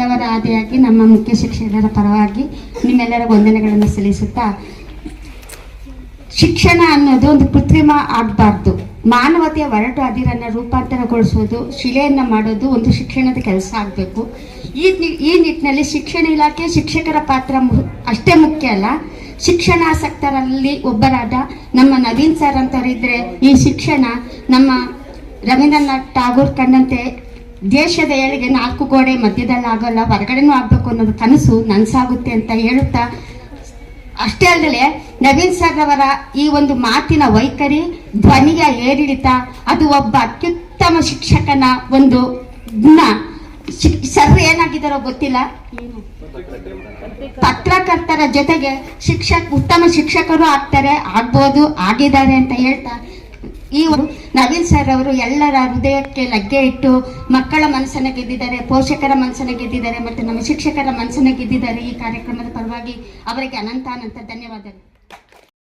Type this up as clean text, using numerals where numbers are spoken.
ಅವರ ಆದಿಯಾಗಿ ನಮ್ಮ ಮುಖ್ಯ ಶಿಕ್ಷಕರ ಪರವಾಗಿ ನಿಮ್ಮೆಲ್ಲರ ವಂದನೆಗಳನ್ನು ಸಲ್ಲಿಸುತ್ತಾ, ಶಿಕ್ಷಣ ಅನ್ನೋದು ಒಂದು ಕೃತ್ರಿಮ ಆಗಬಾರ್ದು. ಮಾನವತೆಯ ಒರಟು ಅದಿರನ್ನು ರೂಪಾಂತರಗೊಳಿಸೋದು, ಶಿಲೆಯನ್ನು ಮಾಡೋದು ಒಂದು ಶಿಕ್ಷಣದ ಕೆಲಸ ಆಗಬೇಕು. ಈ ನಿಟ್ಟಿನಲ್ಲಿ ಶಿಕ್ಷಣ ಇಲಾಖೆ ಶಿಕ್ಷಕರ ಪಾತ್ರ ಅಷ್ಟೇ ಮುಖ್ಯ ಅಲ್ಲ, ಶಿಕ್ಷಣಾಸಕ್ತರಲ್ಲಿ ಒಬ್ಬರಾದ ನಮ್ಮ ನವೀನ್ ಸರ್ ಅಂತವರಿದ್ರೆ ಈ ಶಿಕ್ಷಣ ನಮ್ಮ ರವೀಂದ್ರನಾಥ್ ಟಾಗೋರ್ ಕಂಡಂತೆ ದೇಶದ ಏಳಿಗೆ 4 ಗೋಡೆ ಮಧ್ಯದಲ್ಲಿ ಆಗೋಲ್ಲ, ಹೊರಗಡೆನೂ ಆಗ್ಬೇಕು ಅನ್ನೋದು ಕನಸು ನನಸಾಗುತ್ತೆ ಅಂತ ಹೇಳುತ್ತಾ, ಅಷ್ಟೇ ಅಲ್ಲದೆ ನವೀನ್ ಸರ್ ಅವರ ಈ ಒಂದು ಮಾತಿನ ವೈಖರಿ, ಧ್ವನಿಯ ಏರಿಳಿತ, ಅದು ಒಬ್ಬ ಅತ್ಯುತ್ತಮ ಶಿಕ್ಷಕನ ಒಂದು ಗುಣ. ಸರ್ ಏನಾಗಿದ್ದಾರೋ ಗೊತ್ತಿಲ್ಲ, ಪತ್ರಕರ್ತರ ಜೊತೆಗೆ ಉತ್ತಮ ಶಿಕ್ಷಕರು ಆಗ್ಬೋದು, ಆಗಿದ್ದಾರೆ ಅಂತ ಹೇಳ್ತಾ, ಈ ನವೀನ್ ಸರ್ ಅವರು ಎಲ್ಲರ ಹೃದಯಕ್ಕೆ ಲಗ್ಗೆ ಇಟ್ಟು ಮಕ್ಕಳ ಮನಸ್ಸನ್ನ ಗೆದ್ದಿದ್ದಾರೆ, ಪೋಷಕರ ಮನಸ್ಸನ್ನ ಗೆದ್ದಿದ್ದಾರೆ, ಮತ್ತು ನಮ್ಮ ಶಿಕ್ಷಕರ ಮನಸ್ಸನ್ನ ಗೆದ್ದಿದ್ದಾರೆ. ಈ ಕಾರ್ಯಕ್ರಮದ ಪರವಾಗಿ ಅವರಿಗೆ ಅನಂತ ಧನ್ಯವಾದಗಳು.